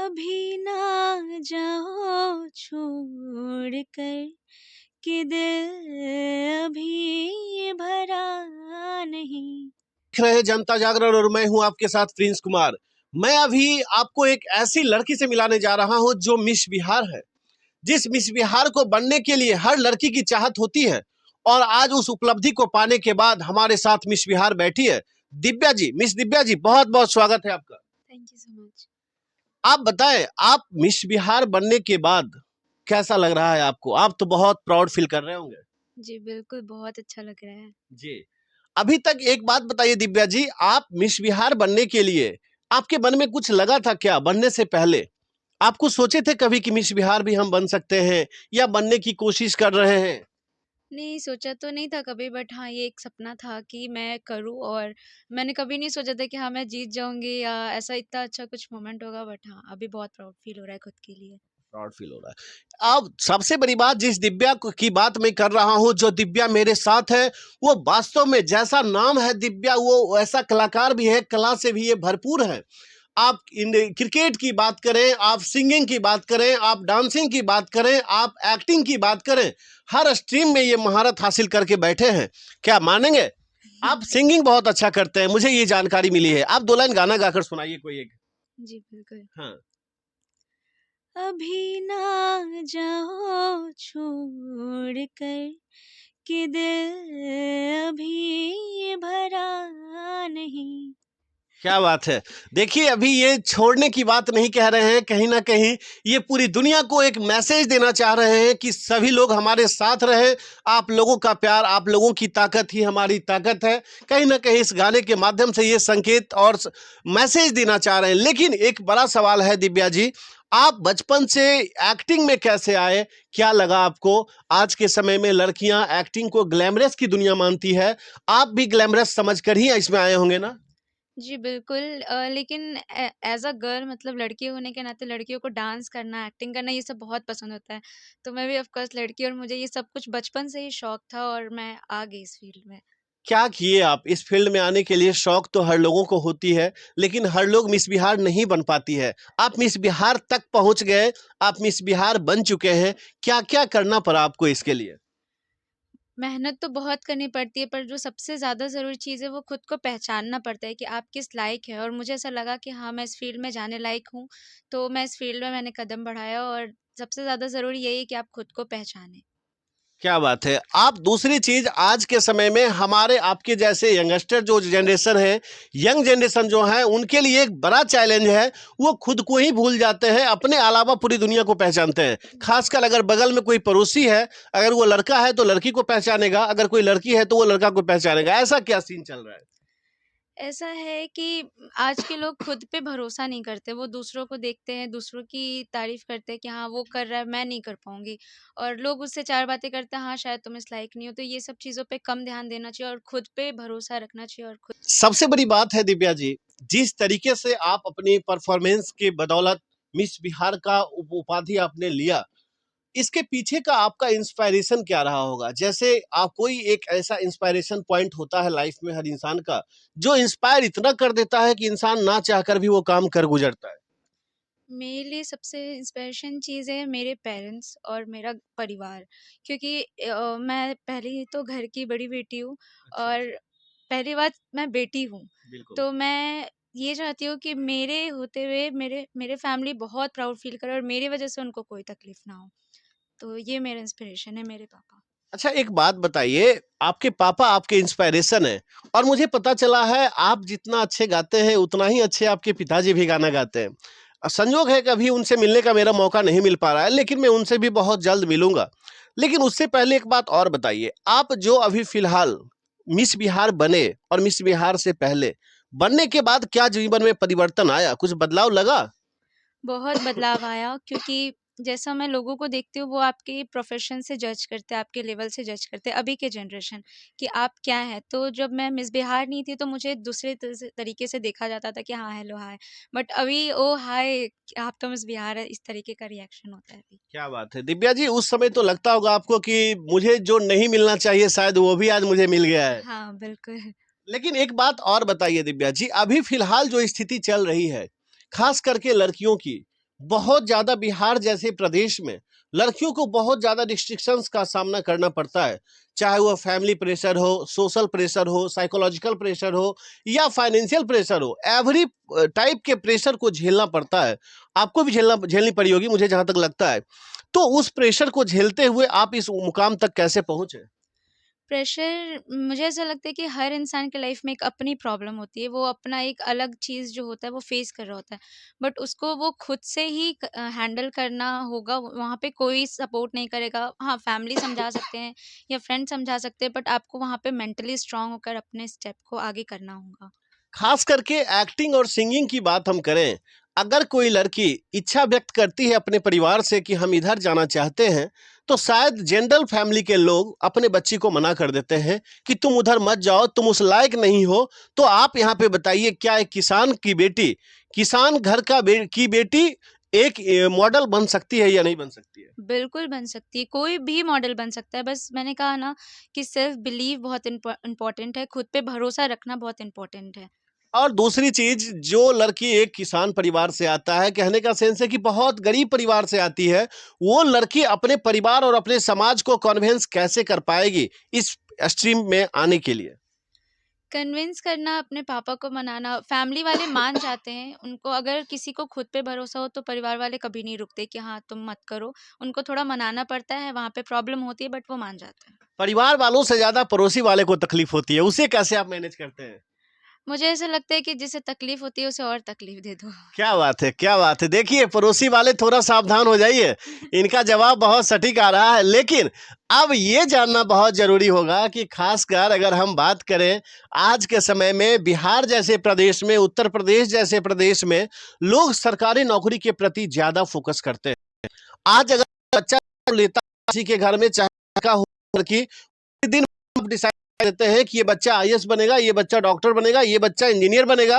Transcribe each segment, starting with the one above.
अभी ना जाओ छोड़ कर कि दिल अभी भरा नहीं। देख रहे हैं जनता जागरण और मैं हूं आपके साथ प्रिंस कुमार। मैं अभी आपको एक ऐसी लड़की से मिलाने जा रहा हूं जो मिस बिहार है। जिस मिस बिहार को बनने के लिए हर लड़की की चाहत होती है और आज उस उपलब्धि को पाने के बाद हमारे साथ मिस बिहार बैठी है दिव्या जी। मिस दिव्या जी, बहुत बहुत स्वागत है आपका। Thank you so much. आप बताएं, आप मिस बिहार बनने के बाद कैसा लग रहा है आपको? आप तो बहुत प्राउड फील कर रहे होंगे। जी बिल्कुल, बहुत अच्छा लग रहा है। जी, अभी तक एक बात बताइए दिव्या जी, आप मिस बिहार बनने के लिए आपके मन में कुछ लगा था क्या? बनने से पहले आपको सोचे थे कभी कि मिस बिहार भी हम बन सकते हैं या बनने की कोशिश कर रहे हैं? नहीं, सोचा तो नहीं था कभी, बट हाँ, ये एक सपना था कि मैं करूँ। और मैंने कभी नहीं सोचा था कि हाँ, मैं जीत जाऊँगी या ऐसा इतना अच्छा कुछ मोमेंट होगा। बट हाँ, अभी बहुत प्राउड फील हो रहा है खुद के लिए। प्राउड फील हो रहा है। अब सबसे बड़ी बात, जिस दिव्या की बात मैं कर रहा हूं, जो दिव्या मेरे साथ है, वो वास्तव में जैसा नाम है दिव्या, वो ऐसा कलाकार भी है, कला से भी ये भरपूर है। आप क्रिकेट की बात करें, आप सिंगिंग की बात करें, आप डांसिंग की बात करें, आप एक्टिंग की बात करें, हर स्ट्रीम में ये महारत हासिल करके बैठे हैं। क्या मानेंगे? आप सिंगिंग बहुत अच्छा करते हैं, मुझे ये जानकारी मिली है। आप 2 लाइन गाना गाकर सुनाइए कोई एक। जी बिल्कुल। हाँ। अभी ना जाओ छोड़ कर कि दिल अभी भरा नहीं। क्या बात है। देखिए, अभी ये छोड़ने की बात नहीं कह रहे हैं, कहीं ना कहीं ये पूरी दुनिया को एक मैसेज देना चाह रहे हैं कि सभी लोग हमारे साथ रहें। आप लोगों का प्यार, आप लोगों की ताकत ही हमारी ताकत है। कहीं ना कहीं इस गाने के माध्यम से ये संकेत और मैसेज देना चाह रहे हैं। लेकिन एक बड़ा सवाल है दिव्या जी, आप बचपन से एक्टिंग में कैसे आए? क्या लगा आपको? आज के समय में लड़कियां एक्टिंग को ग्लैमरस की दुनिया मानती है, आप भी ग्लैमरस समझकर ही इसमें आए होंगे ना? जी बिल्कुल। लेकिन एज़ अ गर्ल, मतलब लड़की होने के नाते लड़कियों को डांस करना, एक्टिंग करना, ये सब बहुत पसंद होता है। तो मैं भी ऑफ कोर्स लड़की, और मुझे ये सब कुछ बचपन से ही शौक था और मैं आ गई इस फील्ड में। क्या किए आप इस फील्ड में आने के लिए? शौक तो हर लोगों को होती है, लेकिन हर लोग मिस बिहार नहीं बन पाती है। आप मिस बिहार तक पहुंच गए, आप मिस बिहार बन चुके हैं। क्या क्या करना पड़ा आपको इसके लिए? मेहनत तो बहुत करनी पड़ती है, पर जो सबसे ज़्यादा ज़रूरी चीज़ है वो खुद को पहचानना पड़ता है कि आप किस लायक हैं। और मुझे ऐसा लगा कि हाँ, मैं इस फील्ड में जाने लायक हूँ, तो मैं इस फील्ड में मैंने कदम बढ़ाया। और सबसे ज़्यादा ज़रूरी यही है कि आप खुद को पहचानें। क्या बात है। आप दूसरी चीज, आज के समय में हमारे आपके जैसे यंगस्टर जो जनरेशन है, यंग जनरेशन जो है, उनके लिए एक बड़ा चैलेंज है। वो खुद को ही भूल जाते हैं, अपने अलावा पूरी दुनिया को पहचानते हैं। खासकर अगर बगल में कोई पड़ोसी है, अगर वो लड़का है तो लड़की को पहचानेगा, अगर कोई लड़की है तो वो लड़का को पहचानेगा। ऐसा क्या सीन चल रहा है? ऐसा है कि आज के लोग खुद पे भरोसा नहीं करते, वो दूसरों को देखते हैं, दूसरों की तारीफ़ करते हैं कि हाँ, वो कर रहा है, मैं नहीं कर पाऊँगी। और लोग उससे 4 बातें करते हैं, हाँ, शायद तुम इस लायक नहीं हो। तो ये सब चीज़ों पे कम ध्यान देना चाहिए और खुद पे भरोसा रखना चाहिए और खुद। सबसे बड़ी बात है दिव्या जी, जिस तरीके से आप अपनी परफॉर्मेंस के बदौलत मिस बिहार का उपाधि आपने लिया, इसके पीछे का आपका इंस्पायरेशन क्या रहा होगा? जैसे आप, कोई एक ऐसा इंस्पायरेशन पॉइंट होता है लाइफ में हर इंसान का, जो इंस्पायर इतना कर देता है कि इंसान ना चाहकर भी वो काम कर गुजरता है। मेरे लिए सबसे इंस्पिरेशन चीज़ है मेरे पेरेंट्स और मेरा परिवार। क्योंकि मैं पहले तो घर की बड़ी बेटी हूँ। अच्छा, और पहली बात, मैं बेटी हूँ। बिल्कुल। तो मैं ये चाहती हूँ कि मेरे होते हुए मेरे मेरे फैमिली बहुत प्राउड फील करे और मेरी वजह से उनको कोई तकलीफ ना हो। तो ये मेरा इंस्पिरेशन है, मेरे पापा। अच्छा, एक बात बताइए, आपके पापा आपके इंस्पायरेशन है, और मुझे पता चला है आप जितना अच्छे गाते हैं उतना ही अच्छे आपके पिताजी भी गाना गाते हैं। संयोग है कि अभी उनसे मिलने का मेरा मौका नहीं मिल पा रहा है, लेकिन मैं उनसे भी बहुत जल्द मिलूंगा। लेकिन उससे पहले एक बात और बताइए, आप जो अभी फिलहाल मिस बिहार बने और मिस बिहार से पहले बनने के बाद क्या जीवन में परिवर्तन आया? कुछ बदलाव लगा? बहुत बदलाव आया, क्योंकि जैसा मैं लोगों को देखती हूँ वो आपके प्रोफ़ेशन से जज करते हैं, आपके लेवल से जज करते हैं, अभी के जनरेशन कि आप क्या हैं। तो जब मैं मिस बिहार नहीं थी तो मुझे दूसरे तरीके से देखा जाता था कि हाँ, हेलो, हाय। बट अभी ओह हाय! आप तो मिस बिहार है, इस तरीके का रिएक्शन होता है अभी। क्या बात है दिव्या जी, उस समय तो लगता होगा आपको कि मुझे जो नहीं मिलना चाहिए शायद वो भी आज मुझे मिल गया है। हाँ, बिल्कुल। लेकिन एक बात और बताइए दिव्या जी, अभी फिलहाल जो स्थिति चल रही है, खास करके लड़कियों की, बहुत ज़्यादा बिहार जैसे प्रदेश में लड़कियों को बहुत ज़्यादा रिस्ट्रिक्शंस का सामना करना पड़ता है, चाहे वो फैमिली प्रेशर हो, सोशल प्रेशर हो, साइकोलॉजिकल प्रेशर हो या फाइनेंशियल प्रेशर हो, एवरी टाइप के प्रेशर को झेलना पड़ता है। आपको भी झेलनी पड़ी होगी मुझे जहाँ तक लगता है। तो उस प्रेशर को झेलते हुए आप इस मुकाम तक कैसे पहुँचे? प्रेशर मुझे ऐसा लगता है कि हर इंसान के लाइफ में एक अपनी प्रॉब्लम होती है, वो अपना एक अलग चीज़ जो होता है वो फेस कर रहा होता है, बट उसको वो खुद से ही हैंडल करना होगा। वहाँ पे कोई सपोर्ट नहीं करेगा। हाँ, फैमिली समझा सकते हैं या फ्रेंड समझा सकते हैं, बट आपको वहाँ पे मेंटली स्ट्रांग होकर अपने स्टेप को आगे करना होगा। खास करके एक्टिंग और सिंगिंग की बात हम करें, अगर कोई लड़की इच्छा व्यक्त करती है अपने परिवार से कि हम इधर जाना चाहते हैं, तो शायद जनरल फैमिली के लोग अपने बच्ची को मना कर देते हैं कि तुम उधर मत जाओ, तुम उस लायक नहीं हो। तो आप यहाँ पे बताइए, क्या एक किसान की बेटी, किसान घर का की बेटी एक मॉडल बन सकती है या नहीं बन सकती है? बिल्कुल बन सकती है, कोई भी मॉडल बन सकता है। बस मैंने कहा ना कि सेल्फ बिलीव बहुत इम्पोर्टेंट है, खुद पे भरोसा रखना बहुत इम्पोर्टेंट है। और दूसरी चीज, जो लड़की एक किसान परिवार से आता है, कहने का सेंस है कि बहुत गरीब परिवार से आती है, वो लड़की अपने परिवार और अपने समाज को कन्विंस कैसे कर पाएगी इस स्ट्रीम में आने के लिए? कन्विंस करना, अपने पापा को मनाना, फैमिली वाले मान जाते हैं। उनको अगर किसी को खुद पे भरोसा हो तो परिवार वाले कभी नहीं रुकते कि हाँ, तुम मत करो। उनको थोड़ा मनाना पड़ता है, वहाँ पे प्रॉब्लम होती है, बट वो मान जाते हैं। परिवार वालों से ज्यादा पड़ोसी वाले को तकलीफ होती है, उसे कैसे आप मैनेज करते हैं? मुझे ऐसा लगता है कि जिसे तकलीफ होती है उसे और तकलीफ दे दो। क्या बात है, क्या बात है। देखिए, पड़ोसी वाले थोड़ा सावधान हो जाइए, इनका जवाब बहुत सटीक आ रहा है। लेकिन अब ये जानना बहुत जरूरी होगा कि खासकर अगर हम बात करें आज के समय में, बिहार जैसे प्रदेश में, उत्तर प्रदेश जैसे प्रदेश में लोग सरकारी नौकरी के प्रति ज्यादा फोकस करते हैं। आज अगर बच्चा लेता है किसी के घर में, चाहे का हो लड़की, दिन डिसाइड देते हैं कि ये बच्चा आईएएस बनेगा, ये बच्चा डॉक्टर बनेगा, ये बच्चा इंजीनियर बनेगा।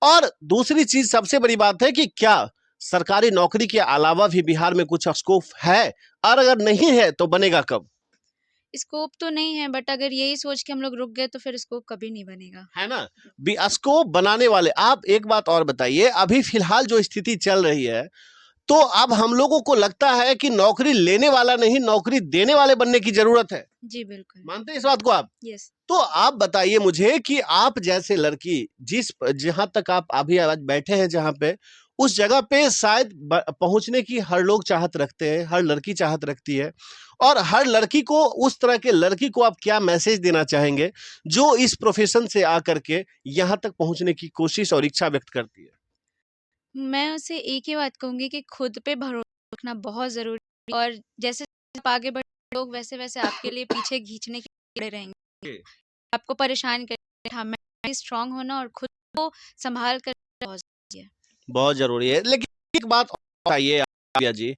और दूसरी चीज, सबसे बड़ी बात है कि क्या सरकारी नौकरी के अलावा भी बिहार में कुछ स्कोप है, और अगर नहीं है तो बनेगा कब? स्कोप तो नहीं है, बट अगर यही सोच के हम लोग रुक गए तो फिर स्कोप कभी नहीं बनेगा। है ना? स्कोप बनाने वाले, आप एक बात और बताइए, अभी फिलहाल जो स्थिति चल रही है, तो अब हम लोगों को लगता है कि नौकरी लेने वाला नहीं, नौकरी देने वाले बनने की जरूरत है। जी बिल्कुल। मानते हैं इस बात को आप? यस। तो आप बताइए मुझे कि आप जैसे लड़की, जहां तक आप अभी आज बैठे हैं, जहां पे उस जगह पे शायद पहुंचने की हर लोग चाहत रखते हैं, हर लड़की चाहत रखती है, और हर लड़की को, उस तरह के लड़की को आप क्या मैसेज देना चाहेंगे जो इस प्रोफेशन से आकर के यहां तक पहुंचने की कोशिश और इच्छा व्यक्त करती है? मैं उसे एक ही बात कहूँगी कि खुद पे भरोसा रखना बहुत ज़रूरी है, और जैसे आप आगे बढ़े, लोग वैसे-वैसे आपके लिए पीछे खींचने के लिए खड़े रहेंगे। आपको परेशान करेंगे। हाँ, मेंटली स्ट्रॉन्ग होना और खुद को सँभाल कर बहुत ज़रूरी है। बहुत जरूरी है। लेकिन एक बात और बताइए आर्या जी,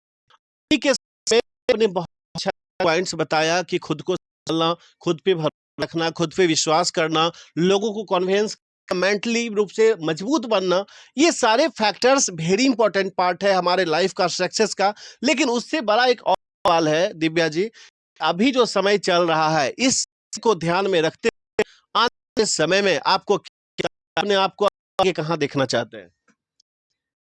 के समय आपने बहुत अच्छा पॉइंट्स बताया कि खुद को संभालना, खुद पे भरोसा रखना, खुद पे विश्वास करना, लोगों को कन्विंस, मेंटली रूप से मजबूत बनना, ये सारे फैक्टर्स वेरी इंपॉर्टेंट पार्ट है हमारे लाइफ का, सक्सेस का। लेकिन उससे बड़ा एक और सवाल है दिव्या जी, अभी जो समय चल रहा है, इसको ध्यान में रखते हुए आने वाले समय में आपको अपने आप को आगे कहाँ देखना चाहते हैं?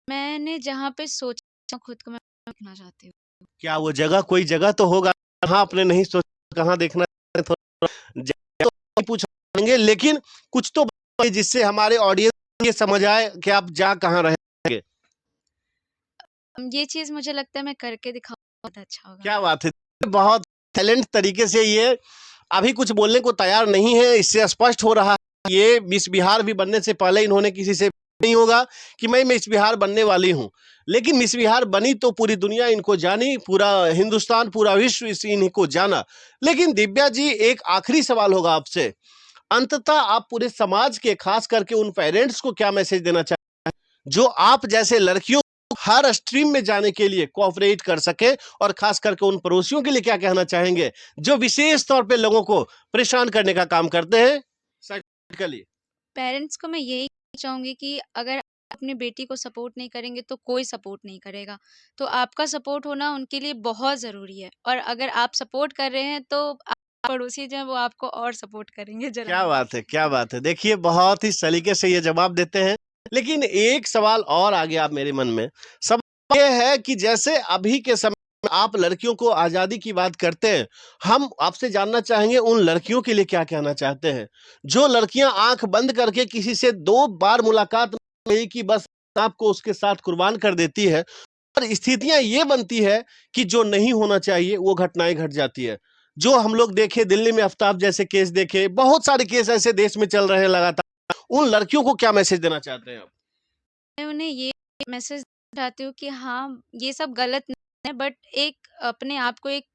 मैंने जहाँ पे सोचा खुद को मैं रखना चाहती हूँ। क्या वो जगह, कोई जगह तो होगा जहाँ आपने नहीं सोचा कहाँ देखना है? थोड़ा जगह तो नहीं पूछ पाएंगे, लेकिन कुछ तो बताइए जिससे हमारे ऑडियंस ये समझ आए कि आप जा कहाँ रहेंगे। ये चीज़ मुझे लगता है मैं करके दिखाऊँ बहुत अच्छा होगा। क्या बात है, बहुत टैलेंट तरीके से ये अभी कुछ बोलने को तैयार नहीं है, इससे स्पष्ट हो रहा है ये मिस बिहार भी बनने से पहले इन्होंने किसी से नहीं होगा कि मैं मिस बिहार बनने वाली हूँ। लेकिन मिस बिहार बनी तो पूरी दुनिया इनको जानी, पूरा हिंदुस्तान, पूरा विश्व इनको जाना। लेकिन दिव्या जी, एक आखिरी सवाल होगा आपसे, अंततः आप पूरे समाज के, खास करके उन पेरेंट्स को क्या मैसेज देना चाहते हैं जो आप जैसे लड़कियों को हर स्ट्रीम में जाने के लिए कोऑपरेट कर सके, और खास करके उन पड़ोसियों के लिए क्या कहना चाहेंगे जो विशेष तौर पे लोगों को परेशान करने का काम करते हैं साइकोलॉजिकली? पेरेंट्स को मैं यही कहना चाहूँगी कि अगर आप अपनी बेटी को सपोर्ट नहीं करेंगे तो कोई सपोर्ट नहीं करेगा। तो आपका सपोर्ट होना उनके लिए बहुत ज़रूरी है, और अगर आप सपोर्ट कर रहे हैं तो पड़ोसी जो हैं वो आपको और सपोर्ट करेंगे क्या ज़रा-मरा। बात है, क्या बात है। देखिए, बहुत ही सलीके से ये जवाब देते हैं। लेकिन एक सवाल और आ गया अब मेरे मन में। सब ये है कि जैसे अभी के समय में आप लड़कियों को आजादी की बात करते हैं, हम आपसे जानना चाहेंगे उन लड़कियों के लिए क्या कहना चाहते हैं जो लड़कियां आंख बंद करके किसी से 2 बार मुलाकात नहीं की, बस आपको उसके साथ कुर्बान कर देती है और स्थितियां ये बनती है कि जो नहीं होना चाहिए वो घटनाएं घट जाती है। जो हम लोग देखे दिल्ली में आफ्ताब जैसे केस देखे, बहुत सारे केस ऐसे देश में चल रहे हैं लगातार। उन लड़कियों को क्या मैसेज देना चाहते हैं आप? मैं उन्हें ये मैसेज चाहती हूँ कि हाँ, ये सब गलत नहीं है, बट एक अपने आप को एक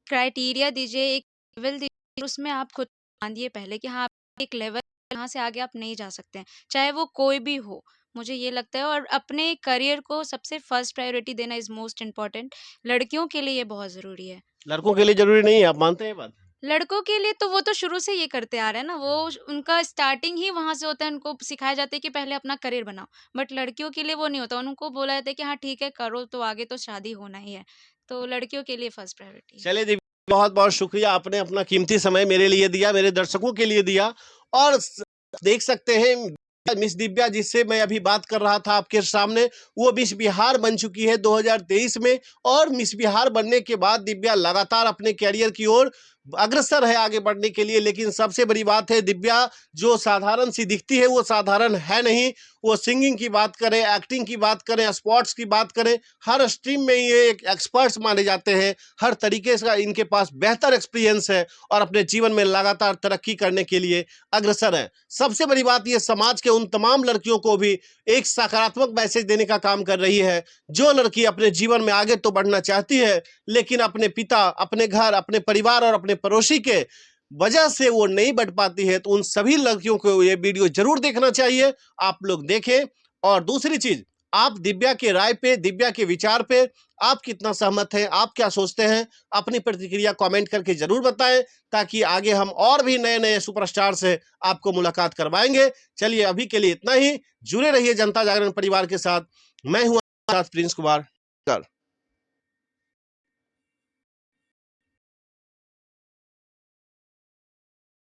क्राइटेरिया दीजिए, एक लेवल दीजिए, उसमें आप खुद बाँधिए पहले कि हाँ, आप एक लेवल, यहाँ से आगे आप नहीं जा सकते हैं, चाहे वो कोई भी हो। मुझे ये लगता है, और अपने करियर को सबसे फर्स्ट प्रायोरिटी देना इज़ मोस्ट इम्पोर्टेंट। लड़कियों के लिए ये बहुत ज़रूरी है। लड़कों के लिए जरूरी नहीं है, आप मानते हैं ये बात? लड़कों के लिए तो वो तो शुरू से ये करते आ रहे हैं ना, वो उनका स्टार्टिंग ही वहाँ से होता है, उनको सिखाया जाता है कि पहले अपना करियर बनाओ। बट लड़कियों के लिए वो नहीं होता, उनको बोला जाता है कि हाँ ठीक है, करो तो आगे तो शादी होना ही है। तो लड़कियों के लिए फर्स्ट प्रायोरिटी है। चलिए दिव्या, बहुत बहुत शुक्रिया, आपने अपना कीमती समय मेरे लिए दिया, मेरे दर्शकों के लिए दिया। और देख सकते हैं मिस दिव्या जिससे मैं अभी बात कर रहा था आपके सामने, वो मिस बिहार बन चुकी है 2023 में। और मिस बिहार बनने के बाद दिव्या लगातार अपने कैरियर की ओर अग्रसर है आगे बढ़ने के लिए। लेकिन सबसे बड़ी बात है, दिव्या जो साधारण सी दिखती है वो साधारण है नहीं। वो सिंगिंग की बात करें, एक्टिंग की बात करें, स्पोर्ट्स की बात करें, हर स्ट्रीम में ये एक एक्सपर्ट्स माने जाते हैं। हर तरीके से इनके पास बेहतर एक्सपीरियंस है और अपने जीवन में लगातार तरक्की करने के लिए अग्रसर है। सबसे बड़ी बात, ये समाज के उन तमाम लड़कियों को भी एक सकारात्मक मैसेज देने का काम कर रही है। जो लड़की अपने जीवन में आगे तो बढ़ना चाहती है, लेकिन अपने पिता, अपने घर, अपने परिवार और अपने पड़ोसी के वजह से वो नहीं बढ़ पाती है, तो उन सभी लड़कियों को ये वीडियो जरूर देखना चाहिए। आप लोग देखें। और दूसरी चीज, आप दिव्या के राय पे, दिव्या के विचार पे आप कितना सहमत हैं, आप क्या सोचते हैं, अपनी प्रतिक्रिया कमेंट करके जरूर बताएं, ताकि आगे हम और भी नए नए सुपरस्टार से आपको मुलाकात करवाएंगे। चलिए अभी के लिए इतना ही। जुड़े रहिए जनता जागरण परिवार के साथ। मैं हूं प्रिंस कुमार।